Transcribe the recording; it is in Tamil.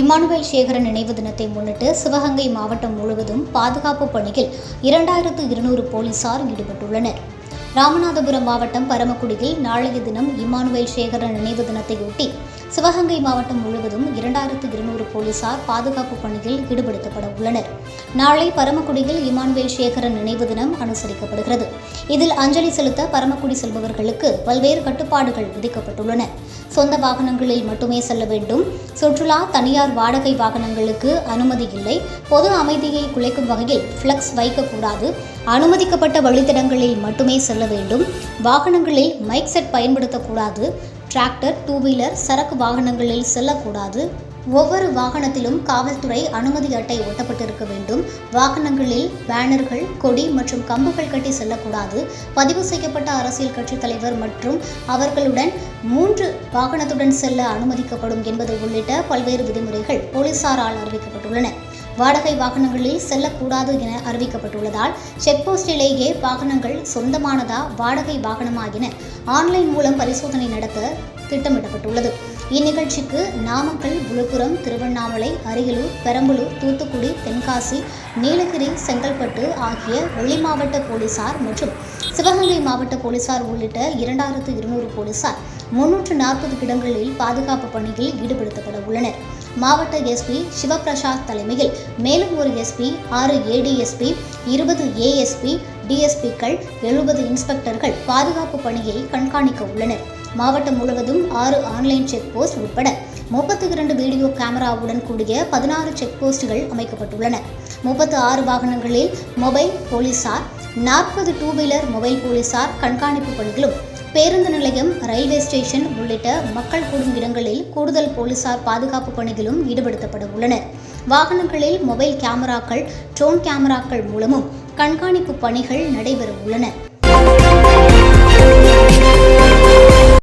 இமானுவேல் சேகரன் நினைவு தினத்தை முன்னிட்டு சிவகங்கை மாவட்டம் முழுவதும் பாதுகாப்பு பணியில் 2200 போலீசார் ஈடுபட்டுள்ளனர். ராமநாதபுரம் மாவட்டம் பரமக்குடியில் நாளைய தினம் இமானுவேல் சேகரன் நினைவு தினத்தையொட்டி சிவகங்கை மாவட்டம் முழுவதும் 2200 போலீசார் பாதுகாப்பு பணியில் ஈடுபடுத்தப்பட உள்ளனர். நாளை பரமக்குடியில் இமானுவேல் சேகரன் நினைவு தினம் அனுசரிக்கப்படுகிறது. இதில் அஞ்சலி செலுத்த பரமக்குடி செல்பவர்களுக்கு பல்வேறு கட்டுப்பாடுகள் விதிக்கப்பட்டுள்ளன. சொந்த வாகனங்களில் மட்டுமே செல்ல வேண்டும். சுற்றுலா, தனியார் வாடகை வாகனங்களுக்கு அனுமதி இல்லை. பொது அமைதியை குலைக்கும் வகையில் ஃபிளக்ஸ் வைக்கக்கூடாது. அனுமதிக்கப்பட்ட வழித்தடங்களில் மட்டுமே செல்ல வேண்டும். வாகனங்களில் மைக் செட் பயன்படுத்தக்கூடாது. டிராக்டர், 2 வீலர், சரக்கு வாகனங்களில் செல்லக்கூடாது. ஒவ்வொரு வாகனத்திலும் காவல்துறை அனுமதி அட்டை ஒட்டப்பட்டிருக்க வேண்டும். வாகனங்களில் பேனர்கள், கொடி மற்றும் கம்புகள் கட்டி செல்லக்கூடாது. பதிவு செய்யப்பட்ட அரசியல் கட்சித் தலைவர் மற்றும் அவர்களுடன் 3 வாகனத்துடன் செல்ல அனுமதிக்கப்படும் என்பது உள்ளிட்ட பல்வேறு விதிமுறைகள் போலீசாரால் அறிவிக்கப்பட்டுள்ளன. வாடகை வாகனங்களில் செல்லக்கூடாது என அறிவிக்கப்பட்டுள்ளதால் செக்போஸ்டிலேயே வாகனங்கள் சொந்தமானதா, வாடகை வாகனமா என ஆன்லைன் மூலம் பரிசோதனை நடத்த திட்டமிடப்பட்டுள்ளது. இந்நிகழ்ச்சிக்கு நாமக்கல், விழுப்புரம், திருவண்ணாமலை, அரியலூர், பெரம்பலூர், தூத்துக்குடி, தென்காசி, நீலகிரி, செங்கல்பட்டு ஆகிய வெளிமாவட்ட போலீசார் மற்றும் சிவகங்கை மாவட்ட போலீசார் உள்ளிட்ட 2200 போலீசார் 340 இடங்களில் பாதுகாப்பு பணியில் ஈடுபடுத்தப்பட உள்ளனர். மாவட்ட எஸ்பி சிவபிரசாத் தலைமையில் மேலும் ஒரு எஸ்பி, 6 ஏடிஎஸ்பி, 20 ஏஎஸ்பி, டிஎஸ்பிக்கள், 70 இன்ஸ்பெக்டர்கள் பாதுகாப்பு பணியை கண்காணிக்க உள்ளனர். மாவட்டம் முழுவதும் 6 ஆன்லைன் செக் போஸ்ட் உட்பட 32 வீடியோ கேமராவுடன் கூடிய 16 செக் போஸ்டுகள் அமைக்கப்பட்டுள்ளன. 36 வாகனங்களில் மொபைல் போலீசார், 40 2 வீலர் மொபைல் போலீசார் கண்காணிப்பு பணிகளும், பேருந்து நிலையம், ரயில்வே ஸ்டேஷன் உள்ளிட்ட மக்கள் கூடும் இடங்களில் கூடுதல் போலீசார் பாதுகாப்பு பணிகளும் ஈடுபடுத்தப்பட உள்ளனர். வாகனங்களில் மொபைல் கேமராக்கள், ட்ரோன் கேமராக்கள் மூலமும் கண்காணிப்பு பணிகள் நடைபெற உள்ளன.